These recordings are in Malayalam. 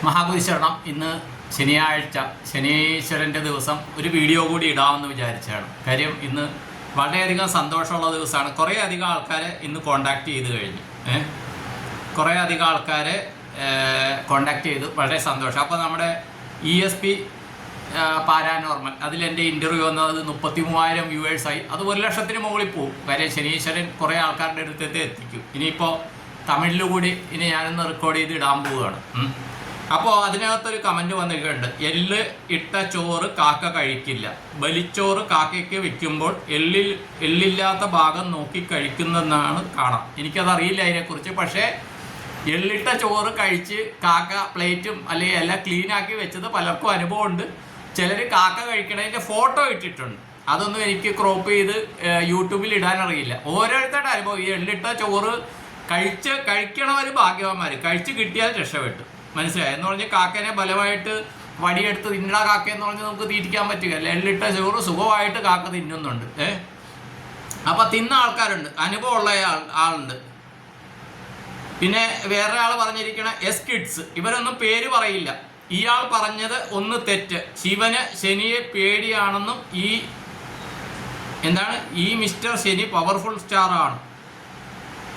മഹാബലിശരണം ഇന്ന് ശനിയാഴ്ച, ശനീശ്വരൻ്റെ ദിവസം ഒരു വീഡിയോ കൂടി ഇടാമെന്ന് വിചാരിച്ചാണ്. കാര്യം ഇന്ന് വളരെയധികം സന്തോഷമുള്ള ദിവസമാണ്. കുറേ അധികം ആൾക്കാരെ ഇന്ന് കോണ്ടാക്ട് ചെയ്ത് കഴിഞ്ഞു. കുറേ അധികം ആൾക്കാരെ കോണ്ടാക്ട് ചെയ്തു, വളരെ സന്തോഷം. അപ്പോൾ നമ്മുടെ ESP പാരാനോർമൽ അതിലെൻ്റെ ഇൻ്റർവ്യൂ വന്നത് 33,000 വ്യൂവേഴ്സായി. അത് 1,00,000 മുകളിൽ പോകും. കാര്യം ശനീശ്വരൻ കുറേ ആൾക്കാരുടെ അടുത്തേക്ക് എത്തിക്കും. ഇനിയിപ്പോൾ തമിഴിലുകൂടി ഇനി ഞാനൊന്ന് റെക്കോർഡ് ചെയ്ത് ഇടാൻ പോവുകയാണ്. അപ്പോൾ അതിനകത്തൊരു കമൻറ്റ് വന്നിട്ടുണ്ട്, എല്ല് ഇട്ട ചോറ് കാക്ക കഴിക്കില്ല, ബലിച്ചോറ് കാക്കയ്ക്ക് വെക്കുമ്പോൾ എള്ളില്ലാത്ത ഭാഗം നോക്കി കഴിക്കുന്നതെന്നാണ് കാണാം. എനിക്കതറിയില്ല അതിനെക്കുറിച്ച്. പക്ഷേ എള്ളിട്ട ചോറ് കഴിച്ച് കാക്ക പ്ലേറ്റും അല്ലെങ്കിൽ എല്ലാം ക്ലീനാക്കി വെച്ചത് പലർക്കും അനുഭവമുണ്ട്. ചിലർ കാക്ക കഴിക്കണതിൻ്റെ ഫോട്ടോ ഇട്ടിട്ടുണ്ട്. അതൊന്നും എനിക്ക് ക്രോപ്പ് ചെയ്ത് യൂട്യൂബിൽ ഇടാനറിയില്ല. ഓരോരുത്തരുടെ അനുഭവം. ഈ എള്ളിട്ട ചോറ് കഴിക്കണവർ ഭാഗ്യവാന്മാർ, കഴിച്ച് കിട്ടിയാൽ രക്ഷപ്പെട്ടു. മനസ്സിലായി എന്ന് പറഞ്ഞ് കാക്കേനെ ബലമായിട്ട് വടിയെടുത്ത് തിന്നണ കാക്കയെന്ന് പറഞ്ഞ് നമുക്ക് തീറ്റിക്കാൻ പറ്റുകയല്ല. എള്ളിട്ട ചോറ് സുഖമായിട്ട് കാക്ക തിന്നുന്നുണ്ട്. അപ്പം തിന്ന ആൾക്കാരുണ്ട്, അനുഭവമുള്ള ആളുണ്ട്. പിന്നെ വേറെ ആൾ പറഞ്ഞിരിക്കണ കിഡ്സ്, ഇവരൊന്നും പേര് പറയില്ല. ഇയാൾ പറഞ്ഞത് ഒന്ന് തെറ്റ്. ശിവന് ശനിയെ പേടിയാണെന്നും ഈ മിസ്റ്റർ ശനി പവർഫുൾ സ്റ്റാർ ആണ്.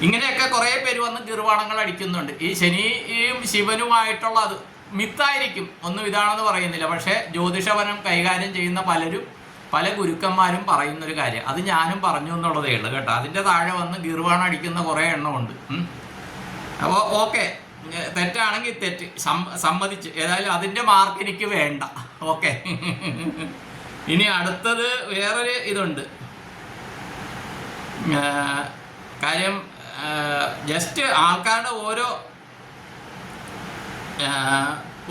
ഇങ്ങനെയൊക്കെ കുറേ പേര് വന്ന് ഗിർവാണങ്ങൾ അടിക്കുന്നുണ്ട്. ഈ ശനിയും ശിവനുമായിട്ടുള്ള അത് മിത്തായിരിക്കും, ഒന്നും ഇതാണെന്ന് പറയുന്നില്ല. പക്ഷേ ജ്യോതിഷപരം കൈകാര്യം ചെയ്യുന്ന പല ഗുരുക്കന്മാരും പറയുന്നൊരു കാര്യം, അത് ഞാനും പറഞ്ഞു എന്നുള്ളതേ ഉള്ളൂ കേട്ടോ. അതിൻ്റെ താഴെ വന്ന് ഗിർവാണം അടിക്കുന്ന കുറേ എണ്ണമുണ്ട്. അപ്പോൾ ഓക്കെ, തെറ്റാണെങ്കിൽ തെറ്റ്, സമ്മതിച്ച്. ഏതായാലും അതിൻ്റെ മാർക്ക് എനിക്ക് വേണ്ട. ഓക്കെ, ഇനി അടുത്തത് വേറൊരു ഇതുണ്ട്. കാര്യം ജസ്റ്റ് ആൾക്കാരുടെ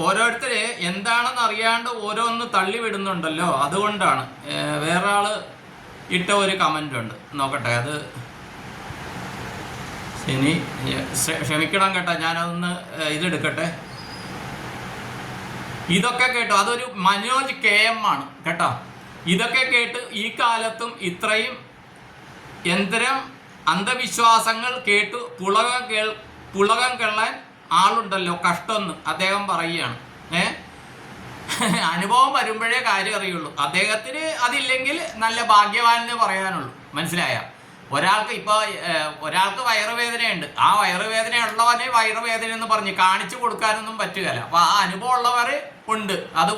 ഓരോരുത്തരെ എന്താണെന്ന് അറിയാണ്ട് ഓരോന്ന് തള്ളിവിടുന്നുണ്ടല്ലോ, അതുകൊണ്ടാണ്. വേറെ ആൾ ഇട്ട ഒരു കമൻ്റ് ഉണ്ട്, നോക്കട്ടെ. അത് ശനി, ക്ഷമിക്കണം കേട്ടോ, ഞാനതൊന്ന് ഇതെടുക്കട്ടെ. ഇതൊക്കെ കേട്ടോ, അതൊരു മനോജ് KM ആണ് കേട്ടോ. ഇതൊക്കെ കേട്ട് ഈ കാലത്തും ഇത്രയും യന്ത്രം അന്ധവിശ്വാസങ്ങൾ കേട്ടു പുളകം കൊള്ളാൻ ആളുണ്ടല്ലോ, കഷ്ടമെന്ന് അദ്ദേഹം പറയുകയാണ്. അനുഭവം വരുമ്പോഴേ കാര്യം അറിയുള്ളൂ. അദ്ദേഹത്തിന് അതില്ലെങ്കിൽ നല്ല ഭാഗ്യവാനെന്ന് പറയാനുള്ളൂ. മനസ്സിലായ? ഒരാൾക്ക് വയറുവേദനയുണ്ട്. ആ വയറുവേദന ഉള്ളവനെ വയറുവേദന എന്ന് പറഞ്ഞ് കാണിച്ചു കൊടുക്കാനൊന്നും പറ്റുകയില്ല. അപ്പോൾ ആ അനുഭവം ഉള്ളവർ ഉണ്ട്. അത്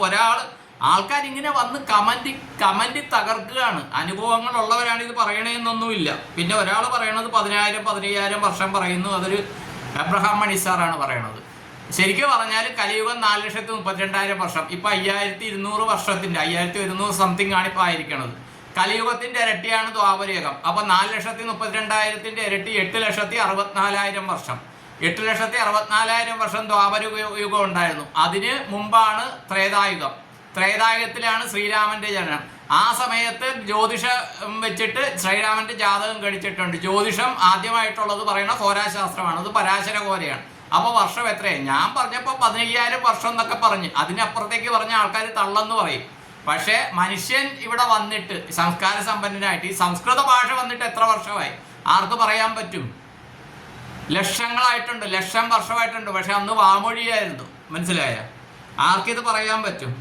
ആൾക്കാരിങ്ങനെ വന്ന് കമൻറ്റ് തകർക്കുകയാണ്. അനുഭവങ്ങളുള്ളവരാണ് ഇത് പറയണതെന്നൊന്നുമില്ല. പിന്നെ ഒരാൾ പറയണത് 10,000-15,000 വർഷം പറയുന്നു. അതൊരു എബ്രഹാം മണിസാറാണ് പറയണത്. ശരിക്കും പറഞ്ഞാൽ കലിയുഗം 4,32,000 വർഷം. ഇപ്പം 5,200 വർഷത്തിൻ്റെ 5,100 സംതിങ് ആണ് ഇപ്പോൾ ആയിരിക്കണത്. കലിയുഗത്തിൻ്റെ ഇരട്ടിയാണ് ദ്വാപരയുഗം. അപ്പം 4,32,000 ഇരട്ടി 8,64,000 വർഷം. 8,64,000 വർഷം ദ്വാപരയുഗം ഉണ്ടായിരുന്നു. അതിന് മുമ്പാണ് ത്രേതായുഗം. ത്രേതായുഗത്തിലാണ് ശ്രീരാമൻ്റെ ജനനം. ആ സമയത്ത് ജ്യോതിഷം വെച്ചിട്ട് ശ്രീരാമൻ്റെ ജാതകം കഴിച്ചിട്ടുണ്ട്. ജ്യോതിഷം ആദ്യമായിട്ടുള്ളത് പറയുന്ന ഹോരാശാസ്ത്രമാണ്. അത് പരാശര ഹോരയാണ്. അപ്പോൾ വർഷം എത്രയാണ്? ഞാൻ പറഞ്ഞപ്പോൾ 15,000 വർഷം എന്നൊക്കെ പറഞ്ഞ്, അതിനപ്പുറത്തേക്ക് പറഞ്ഞ ആൾക്കാർ തള്ളെന്ന് പറയും. പക്ഷേ മനുഷ്യൻ ഇവിടെ വന്നിട്ട് സംസ്കാര സമ്പന്നനായിട്ട് ഈ സംസ്കൃത ഭാഷ വന്നിട്ട് എത്ര വർഷമായി ആർക്ക് പറയാൻ പറ്റും? ലക്ഷങ്ങളായിട്ടുണ്ട്, 1,00,000 വർഷമായിട്ടുണ്ട്. പക്ഷെ അന്ന് വാമൊഴിയായിരുന്നു. മനസ്സിലായ? ആർക്കിത് പറയാൻ പറ്റും?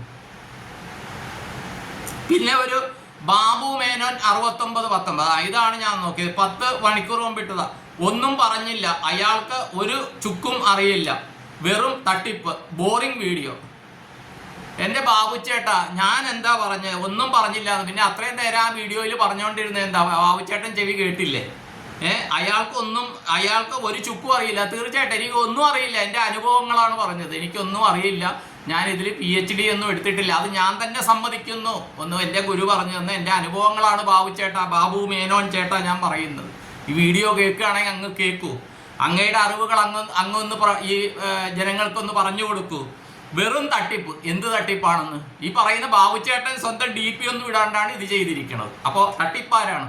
പിന്നെ ഒരു ബാബു മേനോൻ 69-19, ഇതാണ് ഞാൻ നോക്കിയത്. 10 മണിക്കൂർ മുമ്പിട്ടതാ. ഒന്നും പറഞ്ഞില്ല, അയാൾക്ക് ഒരു ചുക്കും അറിയില്ല, വെറും തട്ടിപ്പ്, ബോറിംഗ് വീഡിയോ. എൻ്റെ ബാബുച്ചേട്ടാ, ഞാൻ എന്താ പറഞ്ഞത്? ഒന്നും പറഞ്ഞില്ല. പിന്നെ അത്രയും നേരം ആ വീഡിയോയിൽ പറഞ്ഞുകൊണ്ടിരുന്നത് എന്താ? ബാബുച്ചേട്ടൻ ചെവി കേട്ടില്ലേ? അയാൾക്ക് ഒരു ചുക്കും അറിയില്ല. തീർച്ചയായിട്ടും എനിക്ക് ഒന്നും അറിയില്ല. എൻ്റെ അനുഭവങ്ങളാണ് പറഞ്ഞത്. എനിക്കൊന്നും അറിയില്ല. ഞാൻ ഇതിൽ PhD ഒന്നും എടുത്തിട്ടില്ല. അത് ഞാൻ തന്നെ സമ്മതിക്കുന്നു. ഒന്നും എൻ്റെ ഗുരു പറഞ്ഞു തന്നെ എൻ്റെ അനുഭവങ്ങളാണ് ബാബു മേനോൻ ചേട്ടാ ഞാൻ പറയുന്നത്. ഈ വീഡിയോ കേൾക്കുകയാണെങ്കിൽ അങ്ങ് കേൾക്കൂ. അങ്ങയുടെ അറിവുകൾ അങ്ങൊന്ന് ഈ ജനങ്ങൾക്കൊന്ന് പറഞ്ഞു കൊടുക്കൂ. വെറും തട്ടിപ്പ്. എന്ത് തട്ടിപ്പാണെന്ന് ഈ പറയുന്ന ബാബുച്ചേട്ടൻ സ്വന്തം DP ഒന്നും ഇടാണ്ടാണ് ഇത് ചെയ്തിരിക്കുന്നത്. അപ്പോൾ തട്ടിപ്പാരാണ്?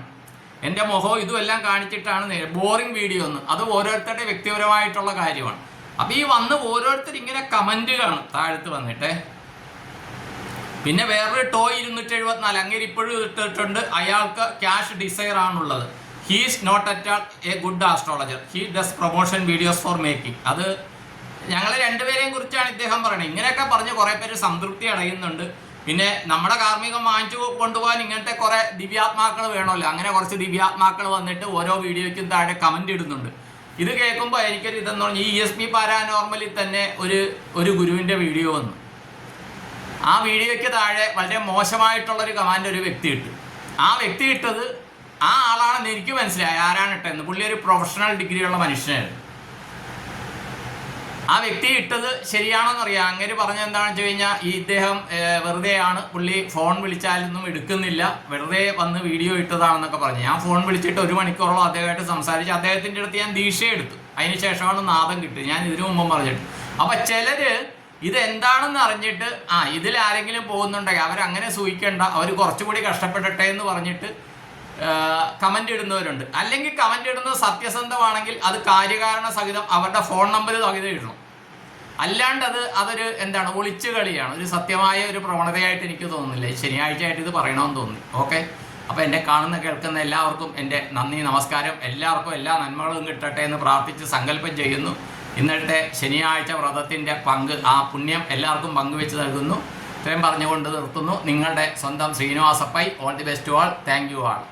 എൻ്റെ മുഖവും ഇതുമെല്ലാം കാണിച്ചിട്ടാണ് ബോറിംഗ് വീഡിയോ ഒന്ന്. അത് ഓരോരുത്തരുടെ വ്യക്തിപരമായിട്ടുള്ള കാര്യമാണ്. അപ്പോൾ ഈ വന്ന് ഓരോരുത്തർ ഇങ്ങനെ കമൻറ്റുകളാണ് താഴത്ത് വന്നിട്ട്. പിന്നെ വേറൊരു ടോയ് 274 അങ്ങനെ ഇപ്പോഴും ഇട്ടിട്ടുണ്ട്. അയാൾക്ക് ക്യാഷ് ഡിസയർ ആണുള്ളത്. He is not at all a good astrologer. He does promotion videos for making. അത് ഞങ്ങൾ രണ്ടുപേരെയും കുറിച്ചാണ് ഇദ്ദേഹം പറയുന്നത്. ഇങ്ങനെയൊക്കെ പറഞ്ഞ് കുറേ പേര് സംതൃപ്തി അടയുന്നുണ്ട്. പിന്നെ നമ്മുടെ കാർമ്മികം വാങ്ങിച്ചു കൊണ്ടുപോകാൻ ഇങ്ങനത്തെ കുറേ ദിവ്യാത്മാക്കൾ വേണമല്ലോ. അങ്ങനെ കുറച്ച് ദിവ്യാത്മാക്കൾ വന്നിട്ട് ഓരോ വീഡിയോയ്ക്കും താഴെ കമൻ്റ് ഇടുന്നുണ്ട്. ഇത് കേൾക്കുമ്പോൾ എനിക്കൊരു ഇതെന്ന് പറഞ്ഞാൽ ഈ ESP പാരാനോർമലിൽ തന്നെ ഒരു ഗുരുവിൻ്റെ വീഡിയോ വന്നു. ആ വീഡിയോയ്ക്ക് താഴെ വളരെ മോശമായിട്ടുള്ളൊരു കമാൻഡ് ഒരു വ്യക്തി ഇട്ടു. ആ വ്യക്തി ഇട്ടത് ആ ആളാണെന്ന് എനിക്ക് മനസ്സിലായി ആരാണ് ഇട്ടതെന്ന്. പുള്ളി ഒരു പ്രൊഫഷണൽ ഡിഗ്രിയുള്ള മനുഷ്യനായിരുന്നു. ആ വ്യക്തി ഇട്ടത് ശരിയാണെന്നറിയാം. അങ്ങനെ പറഞ്ഞത് എന്താണെന്ന് വെച്ച് കഴിഞ്ഞാൽ ഇദ്ദേഹം വെറുതെയാണ്, പുള്ളി ഫോൺ വിളിച്ചാലൊന്നും എടുക്കുന്നില്ല, വെറുതെ വന്ന് വീഡിയോ ഇട്ടതാണെന്നൊക്കെ പറഞ്ഞു. ഞാൻ ഫോൺ വിളിച്ചിട്ട് 1 മണിക്കൂറോളം അദ്ദേഹമായിട്ട് സംസാരിച്ച് അദ്ദേഹത്തിൻ്റെ അടുത്ത് ഞാൻ ദീക്ഷ എടുത്തു. അതിന് ശേഷമാണ് നാദം കിട്ടിയത്. ഞാൻ ഇതിനു മുമ്പും പറഞ്ഞിട്ട്. അപ്പം ചിലർ ഇതെന്താണെന്ന് അറിഞ്ഞിട്ട് ഇതിലാരെങ്കിലും പോകുന്നുണ്ടെങ്കിൽ അവരങ്ങനെ സൂഹിക്കേണ്ട, അവർ കുറച്ചുകൂടി കഷ്ടപ്പെടട്ടെ എന്ന് പറഞ്ഞിട്ട് കമൻ്റ് ഇടുന്നവരുണ്ട്. അല്ലെങ്കിൽ കമൻ്റ് ഇടുന്നത് സത്യസന്ധമാണെങ്കിൽ അത് കാര്യകാരണ സഹിതം അവരുടെ ഫോൺ നമ്പർ സഹിതം ഇടണം. അല്ലാണ്ട് അതൊരു ഒളിച്ചു കളിയാണ്. ഒരു സത്യമായ ഒരു പ്രവണതയായിട്ട് എനിക്ക് തോന്നുന്നില്ല. ശനിയാഴ്ചയായിട്ട് ഇത് പറയണമെന്ന് തോന്നി. ഓക്കെ, അപ്പോൾ എന്നെ കാണുന്ന കേൾക്കുന്ന എല്ലാവർക്കും എൻ്റെ നന്ദി, നമസ്കാരം. എല്ലാവർക്കും എല്ലാ നന്മകളും കിട്ടട്ടെ എന്ന് പ്രാർത്ഥിച്ച് സങ്കല്പം ചെയ്യുന്നു. ഇന്നത്തെ ശനിയാഴ്ച വ്രതത്തിൻ്റെ ആ പുണ്യം എല്ലാവർക്കും പങ്കുവെച്ച് നൽകുന്നു. ഇത്രയും പറഞ്ഞുകൊണ്ട് നിർത്തുന്നു. നിങ്ങളുടെ സ്വന്തം Srinivasa Pai. All the best to all. Thank you all.